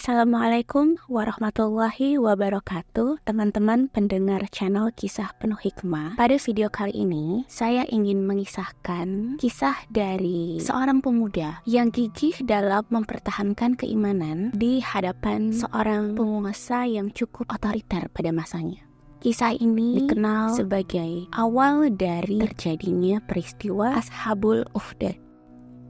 Assalamualaikum warahmatullahi wabarakatuh, teman-teman pendengar channel Kisah Penuh Hikmah. Pada video kali ini, saya ingin mengisahkan kisah dari seorang pemuda yang gigih dalam mempertahankan keimanan di hadapan seorang penguasa yang cukup otoriter pada masanya. Kisah ini dikenal sebagai awal dari terjadinya peristiwa Ashabul Ukhdud.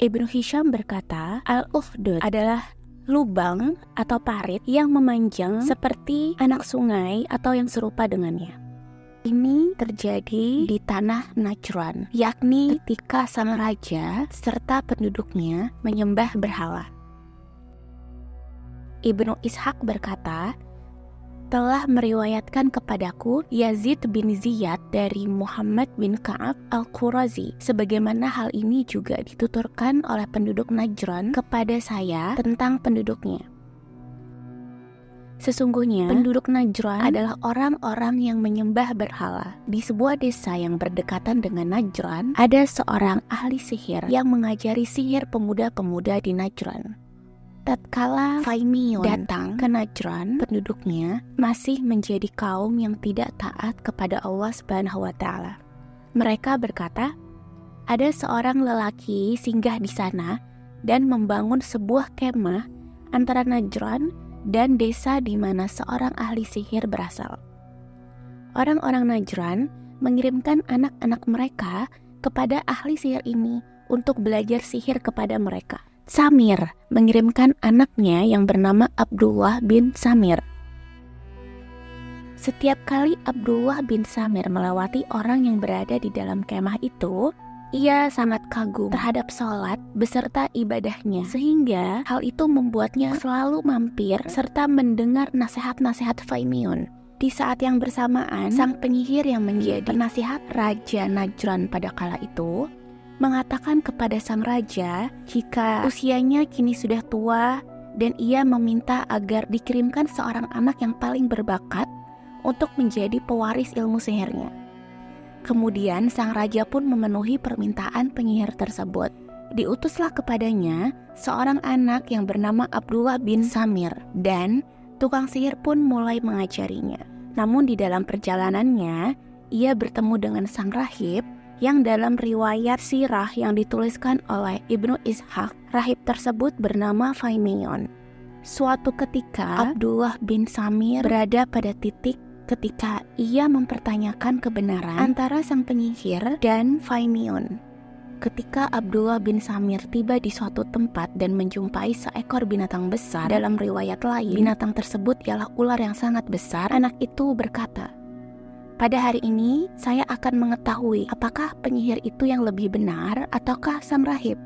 Ibnu Hisham berkata, Al-Ukhdud adalah lubang atau parit yang memanjang seperti anak sungai atau yang serupa dengannya. Ini terjadi di tanah Najran, yakni ketika sang raja serta penduduknya menyembah berhala. Ibnu Ishaq berkata, telah meriwayatkan kepadaku Yazid bin Ziyad dari Muhammad bin Ka'ab al-Qurazi, sebagaimana hal ini juga dituturkan oleh penduduk Najran kepada saya tentang penduduknya. Sesungguhnya penduduk Najran adalah orang-orang yang menyembah berhala. Di sebuah desa yang berdekatan dengan Najran, ada seorang ahli sihir yang mengajari sihir pemuda-pemuda di Najran. Tatkala Faimion datang ke Najran, penduduknya masih menjadi kaum yang tidak taat kepada Allah Subhanahu wa Ta'ala. Mereka berkata, ada seorang lelaki singgah di sana dan membangun sebuah kemah antara Najran dan desa di mana seorang ahli sihir berasal. Orang-orang Najran mengirimkan anak-anak mereka kepada ahli sihir ini untuk belajar sihir kepada mereka. Samir mengirimkan anaknya yang bernama Abdullah bin Samir. Setiap kali Abdullah bin Samir melewati orang yang berada di dalam kemah itu, ia sangat kagum terhadap sholat beserta ibadahnya, sehingga hal itu membuatnya selalu mampir serta mendengar nasihat-nasihat Faimion. Di saat yang bersamaan, sang penyihir yang menjadi penasihat Raja Najran pada kala itu mengatakan kepada sang raja jika usianya kini sudah tua dan ia meminta agar dikirimkan seorang anak yang paling berbakat untuk menjadi pewaris ilmu sihirnya. Kemudian sang raja pun memenuhi permintaan penyihir tersebut. Diutuslah kepadanya seorang anak yang bernama Abdullah bin Samir dan tukang sihir pun mulai mengajarinya. Namun di dalam perjalanannya ia bertemu dengan sang rahib yang dalam riwayat sirah yang dituliskan oleh Ibnu Ishaq, rahib tersebut bernama Faimion. Suatu ketika Abdullah bin Samir berada pada titik ketika ia mempertanyakan kebenaran antara sang penyihir dan Faimion. Ketika Abdullah bin Samir tiba di suatu tempat dan menjumpai seekor binatang besar, dalam riwayat lain binatang tersebut ialah ular yang sangat besar, anak itu berkata, pada hari ini, saya akan mengetahui apakah penyihir itu yang lebih benar ataukah sang rahib.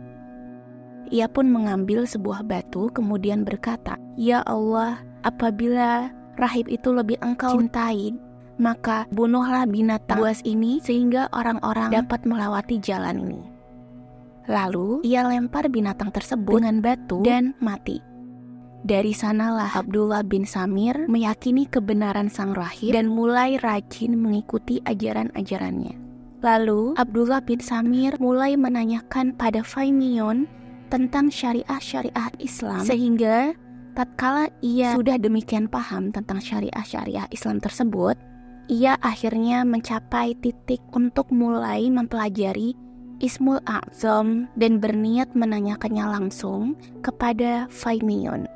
Ia pun mengambil sebuah batu kemudian berkata, ya Allah, apabila rahib itu lebih engkau cintai, maka bunuhlah binatang buas ini sehingga orang-orang dapat melewati jalan ini. Lalu ia lempar binatang tersebut dengan batu dan mati. Dari sanalah Abdullah bin Samir meyakini kebenaran sang rahib dan mulai rajin mengikuti ajaran-ajarannya. Lalu Abdullah bin Samir mulai menanyakan pada Faimion tentang syariah-syariah Islam, sehingga tatkala ia sudah demikian paham tentang syariah-syariah Islam tersebut, ia akhirnya mencapai titik untuk mulai mempelajari Ismul A'zam dan berniat menanyakannya langsung kepada Faimion.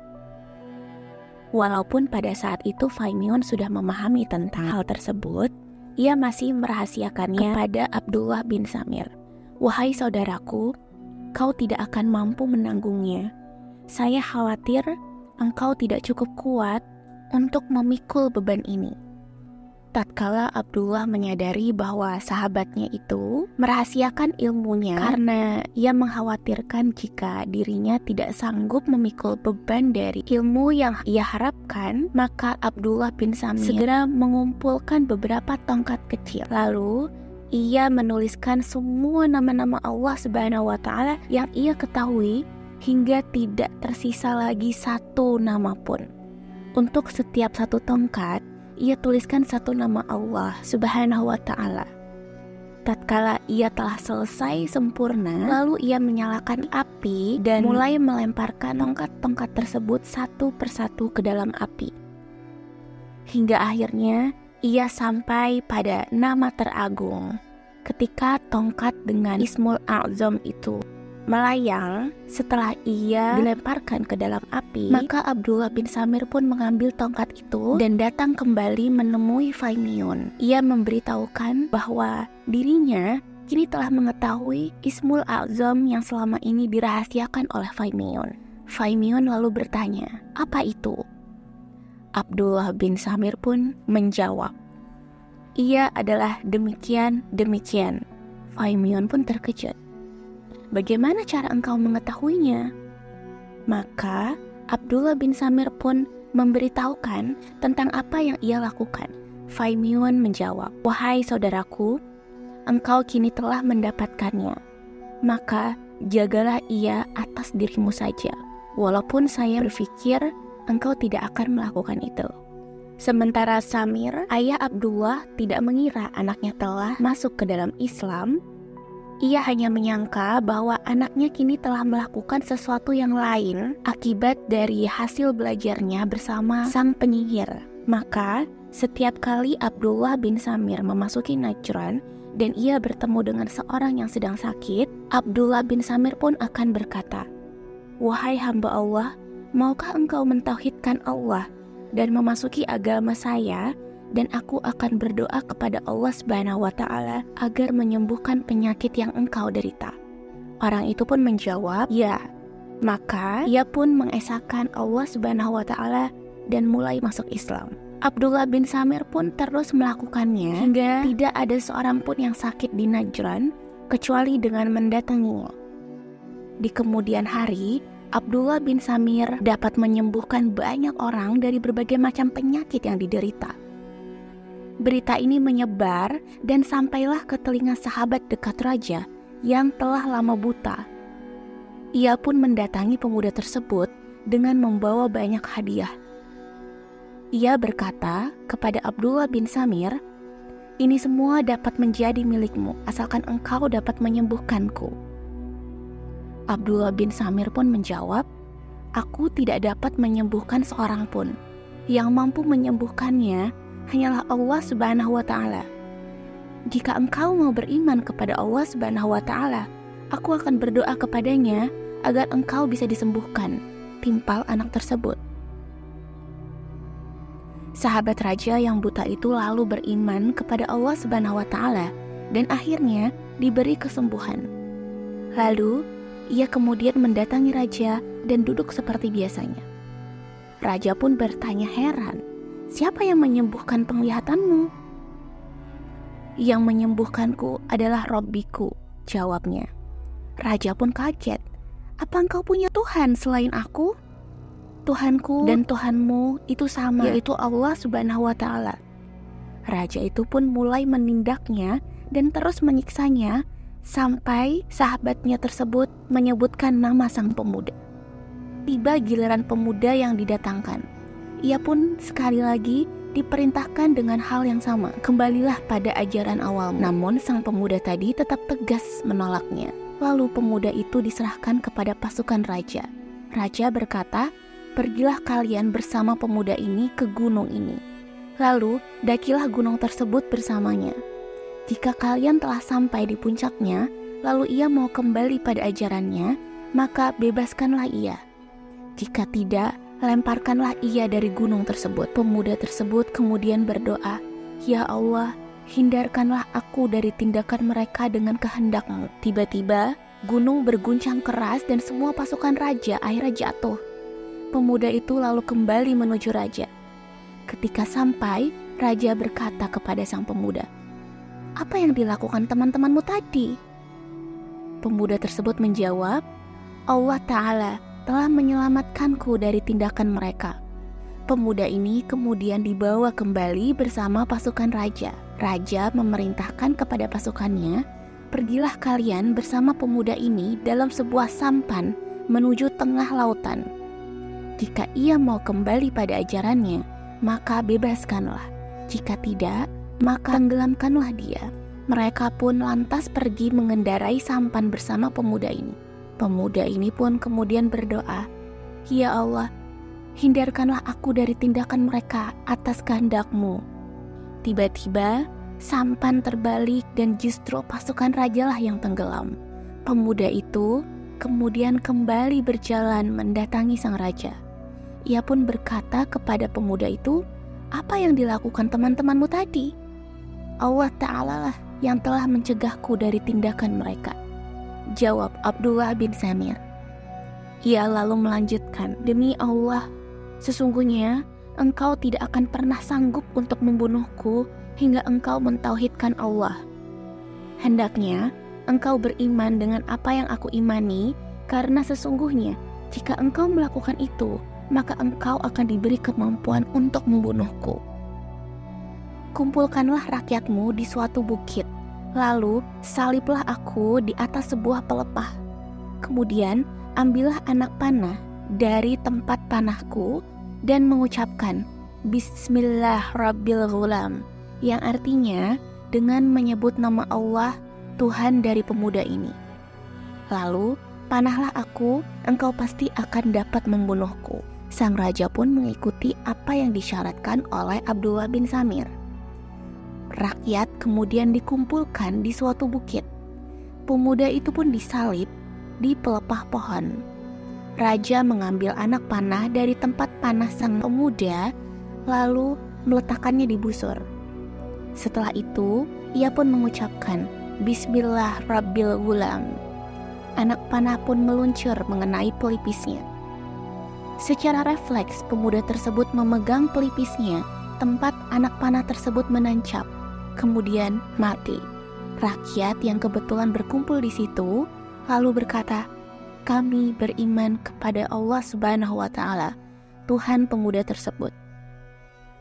Walaupun pada saat itu Faimion sudah memahami tentang hal tersebut, ia masih merahasiakannya kepada Abdullah bin Samir. Wahai saudaraku, kau tidak akan mampu menanggungnya. Saya khawatir engkau tidak cukup kuat untuk memikul beban ini. Tatkala Abdullah menyadari bahwa sahabatnya itu merahasiakan ilmunya karena ia mengkhawatirkan jika dirinya tidak sanggup memikul beban dari ilmu yang ia harapkan, maka Abdullah bin Samir segera mengumpulkan beberapa tongkat kecil. Lalu ia menuliskan semua nama-nama Allah Subhanahu wa Ta'ala yang ia ketahui hingga tidak tersisa lagi satu nama pun. Untuk setiap satu tongkat ia tuliskan satu nama Allah Subhanahu wa Ta'ala. Tatkala ia telah selesai sempurna, lalu ia menyalakan api dan mulai melemparkan tongkat-tongkat tersebut satu persatu ke dalam api. Hingga akhirnya ia sampai pada nama teragung. Ketika tongkat dengan Ismul A'zam itu melayang setelah ia dilemparkan ke dalam api, maka Abdullah bin Samir pun mengambil tongkat itu dan datang kembali menemui Faimiun. Ia memberitahukan bahwa dirinya kini telah mengetahui Ismul A'zam yang selama ini dirahasiakan oleh Faimiun. Faimiun lalu bertanya, "Apa itu?" Abdullah bin Samir pun menjawab, "Ia adalah demikian." Faimiun pun terkejut. "Bagaimana cara engkau mengetahuinya?" Maka Abdullah bin Samir pun memberitahukan tentang apa yang ia lakukan. Faimiun menjawab, "Wahai saudaraku, engkau kini telah mendapatkannya. Maka jagalah ia atas dirimu saja. Walaupun saya berpikir engkau tidak akan melakukan itu." Sementara Samir, ayah Abdullah, tidak mengira anaknya telah masuk ke dalam Islam. Ia hanya menyangka bahwa anaknya kini telah melakukan sesuatu yang lain akibat dari hasil belajarnya bersama sang penyihir. Maka, setiap kali Abdullah bin Samir memasuki Najran dan ia bertemu dengan seorang yang sedang sakit, Abdullah bin Samir pun akan berkata, "Wahai hamba Allah, maukah engkau mentauhidkan Allah dan memasuki agama saya? Dan aku akan berdoa kepada Allah Subhanahu wa Ta'ala agar menyembuhkan penyakit yang engkau derita." Orang itu pun menjawab, "Ya." Maka ia pun mengesahkan Allah Subhanahu wa Ta'ala dan mulai masuk Islam. Abdullah bin Samir pun terus melakukannya hingga tidak ada seorang pun yang sakit di Najran kecuali dengan mendatanginya. Di kemudian hari, Abdullah bin Samir dapat menyembuhkan banyak orang dari berbagai macam penyakit yang diderita. Berita ini menyebar dan sampailah ke telinga sahabat dekat raja yang telah lama buta. Ia pun mendatangi pemuda tersebut dengan membawa banyak hadiah. Ia berkata kepada Abdullah bin Samir, "Ini semua dapat menjadi milikmu asalkan engkau dapat menyembuhkanku." Abdullah bin Samir pun menjawab, "Aku tidak dapat menyembuhkan seorang pun. Yang mampu menyembuhkannya hanyalah Allah Subhanahu wa Ta'ala. Jika engkau mau beriman kepada Allah Subhanahu wa Ta'ala, aku akan berdoa kepadanya agar engkau bisa disembuhkan," timpal anak tersebut. Sahabat raja yang buta itu lalu beriman kepada Allah Subhanahu wa Ta'ala dan akhirnya diberi kesembuhan. Lalu ia kemudian mendatangi raja dan duduk seperti biasanya. Raja pun bertanya heran, "Siapa yang menyembuhkan penglihatanmu?" "Yang menyembuhkanku adalah Robbiku," jawabnya. Raja pun kaget. "Apa engkau punya Tuhan selain aku?" "Tuhanku dan Tuhanmu itu sama, yaitu Allah Subhanahu wa Ta'ala." Raja itu pun mulai menindaknya dan terus menyiksanya sampai sahabatnya tersebut menyebutkan nama sang pemuda. Tiba giliran pemuda yang didatangkan. Ia pun sekali lagi diperintahkan dengan hal yang sama, "Kembalilah pada ajaran awal." Namun sang pemuda tadi tetap tegas menolaknya. Lalu pemuda itu diserahkan kepada pasukan raja. Raja berkata, "Pergilah kalian bersama pemuda ini ke gunung ini. Lalu dakilah gunung tersebut bersamanya. Jika kalian telah sampai di puncaknya, lalu ia mau kembali pada ajarannya, maka bebaskanlah ia. Jika tidak, lemparkanlah ia dari gunung tersebut." Pemuda tersebut kemudian berdoa, "Ya Allah, hindarkanlah aku dari tindakan mereka dengan kehendak-Mu." Tiba-tiba, gunung berguncang keras dan semua pasukan raja akhirnya jatuh. Pemuda itu lalu kembali menuju raja. Ketika sampai, raja berkata kepada sang pemuda, "Apa yang dilakukan teman-temanmu tadi?" Pemuda tersebut menjawab, "Allah Ta'ala telah menyelamatkanku dari tindakan mereka." Pemuda ini kemudian dibawa kembali bersama pasukan raja. Raja memerintahkan kepada pasukannya, "Pergilah kalian bersama pemuda ini dalam sebuah sampan menuju tengah lautan. Jika ia mau kembali pada ajarannya, maka bebaskanlah. Jika tidak, maka tenggelamkanlah dia." Mereka pun lantas pergi mengendarai sampan bersama pemuda ini. Pemuda ini pun kemudian berdoa, "Ya Allah, hindarkanlah aku dari tindakan mereka atas kehendak-Mu." Tiba-tiba sampan terbalik dan justru pasukan rajalah yang tenggelam. Pemuda itu kemudian kembali berjalan mendatangi sang raja. Ia pun berkata kepada pemuda itu, "Apa yang dilakukan teman-temanmu tadi?" "Allah Ta'ala lah yang telah mencegahku dari tindakan mereka," jawab Abdullah bin Samir. Ia lalu melanjutkan, "Demi Allah, sesungguhnya engkau tidak akan pernah sanggup untuk membunuhku hingga engkau mentauhidkan Allah. Hendaknya engkau beriman dengan apa yang aku imani, karena sesungguhnya jika engkau melakukan itu, maka engkau akan diberi kemampuan untuk membunuhku. Kumpulkanlah rakyatmu di suatu bukit, lalu saliblah aku di atas sebuah pelepah. Kemudian ambillah anak panah dari tempat panahku dan mengucapkan Bismillah Rabbil Ghulam, yang artinya dengan menyebut nama Allah, Tuhan dari pemuda ini. Lalu panahlah aku, engkau pasti akan dapat membunuhku." Sang raja pun mengikuti apa yang disyaratkan oleh Abdullah bin Samir. Rakyat kemudian dikumpulkan di suatu bukit. Pemuda itu pun disalib di pelepah pohon. Raja mengambil anak panah dari tempat panah sang pemuda, lalu meletakkannya di busur. Setelah itu, ia pun mengucapkan Bismillah Rabbil Ghulam. Anak panah pun meluncur mengenai pelipisnya. Secara refleks, pemuda tersebut memegang pelipisnya, tempat anak panah tersebut menancap, kemudian mati. Rakyat yang kebetulan berkumpul di situ lalu berkata, "Kami beriman kepada Allah Subhanahu wa Ta'ala, Tuhan pemuda tersebut."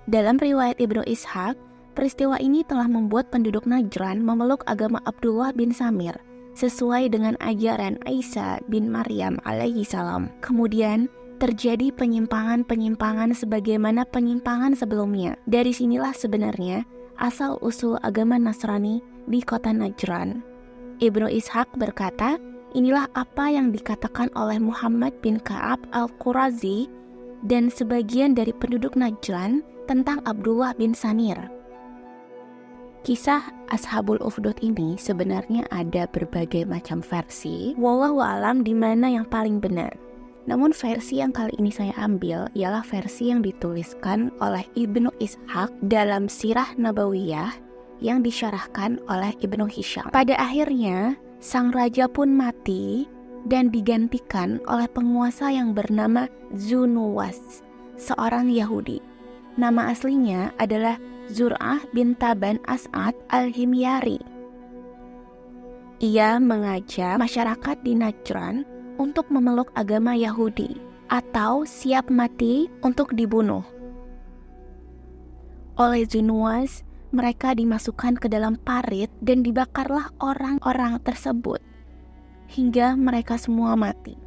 Dalam riwayat Ibnu Ishaq, peristiwa ini telah membuat penduduk Najran memeluk agama Abdullah bin Samir sesuai dengan ajaran Isa bin Maryam alaihi salam. Kemudian terjadi penyimpangan-penyimpangan sebagaimana penyimpangan sebelumnya. Dari sinilah sebenarnya asal-usul agama Nasrani di kota Najran. Ibnu Ishaq berkata, inilah apa yang dikatakan oleh Muhammad bin Ka'ab al-Qurazi dan sebagian dari penduduk Najran tentang Abdullah bin Samir. Kisah Ashabul Ukhdud ini sebenarnya ada berbagai macam versi. Wallahu alam di mana yang paling benar. Namun versi yang kali ini saya ambil ialah versi yang dituliskan oleh Ibnu Ishaq dalam Sirah Nabawiyah yang disyarahkan oleh Ibnu Hisham. Pada akhirnya, sang raja pun mati dan digantikan oleh penguasa yang bernama Zunuwas, seorang Yahudi. Nama aslinya adalah Zur'ah bin Taban As'ad al-Himyari. Ia mengajak masyarakat di Najran untuk memeluk agama Yahudi atau siap mati untuk dibunuh. Oleh Zunuwas, mereka dimasukkan ke dalam parit dan dibakarlah orang-orang tersebut hingga mereka semua mati.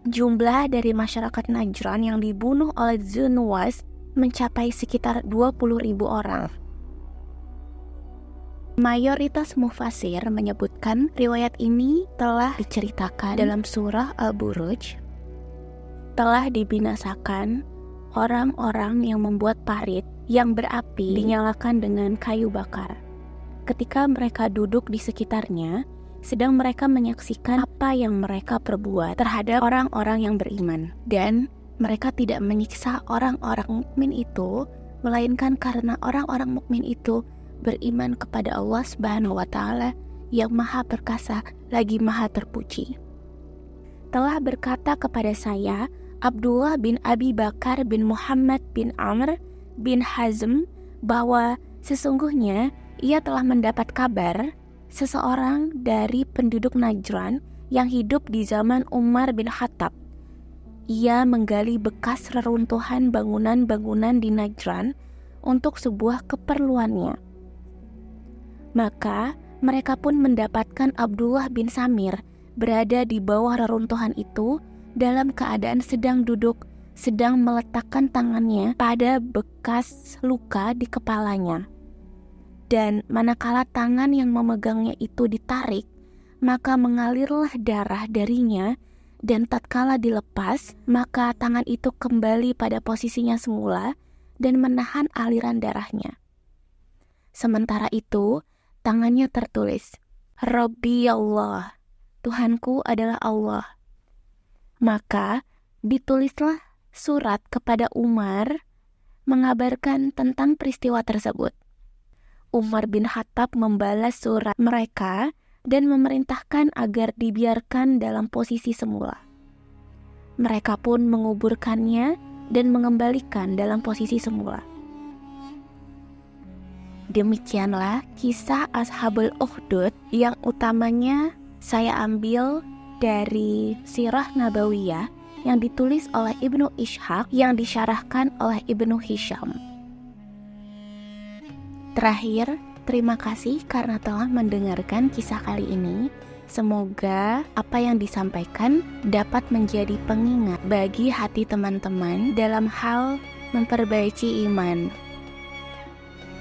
Jumlah dari masyarakat Najran yang dibunuh oleh Zunuwas mencapai sekitar 20.000 orang. Mayoritas mufasir menyebutkan riwayat ini telah diceritakan dalam surah Al-Buruj. Telah dibinasakan orang-orang yang membuat parit yang berapi dinyalakan dengan kayu bakar. Ketika mereka duduk di sekitarnya, sedang mereka menyaksikan apa yang mereka perbuat terhadap orang-orang yang beriman. Dan mereka tidak menyiksa orang-orang mukmin itu, melainkan karena orang-orang mukmin itu beriman kepada Allah Subhanahu wa Ta'ala yang Maha Perkasa lagi Maha Terpuji. Telah berkata kepada saya Abdullah bin Abi Bakar bin Muhammad bin Amr bin Hazm bahwa sesungguhnya ia telah mendapat kabar seseorang dari penduduk Najran yang hidup di zaman Umar bin Khattab. Ia menggali bekas reruntuhan bangunan-bangunan di Najran untuk sebuah keperluannya. Maka mereka pun mendapatkan Abdullah bin Samir berada di bawah reruntuhan itu dalam keadaan sedang duduk, sedang meletakkan tangannya pada bekas luka di kepalanya. Dan manakala tangan yang memegangnya itu ditarik, maka mengalirlah darah darinya, dan tatkala dilepas, maka tangan itu kembali pada posisinya semula dan menahan aliran darahnya. Sementara itu, tangannya tertulis, Rabbi Allah, Tuhanku adalah Allah. Maka ditulislah surat kepada Umar mengabarkan tentang peristiwa tersebut. Umar bin Khattab membalas surat mereka dan memerintahkan agar dibiarkan dalam posisi semula. Mereka pun menguburkannya dan mengembalikan dalam posisi semula. Demikianlah kisah Ashabul Ukhdud yang utamanya saya ambil dari Sirah Nabawiyah yang ditulis oleh Ibnu Ishaq yang disyarahkan oleh Ibnu Hisham. Terakhir, terima kasih karena telah mendengarkan kisah kali ini. Semoga apa yang disampaikan dapat menjadi pengingat bagi hati teman-teman dalam hal memperbaiki iman.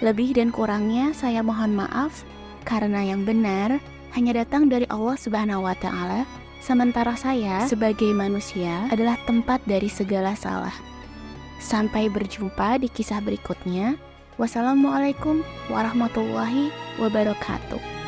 Lebih dan kurangnya saya mohon maaf karena yang benar hanya datang dari Allah Subhanahu wa Ta'ala, sementara saya sebagai manusia adalah tempat dari segala salah. Sampai berjumpa di kisah berikutnya. Wassalamualaikum warahmatullahi wabarakatuh.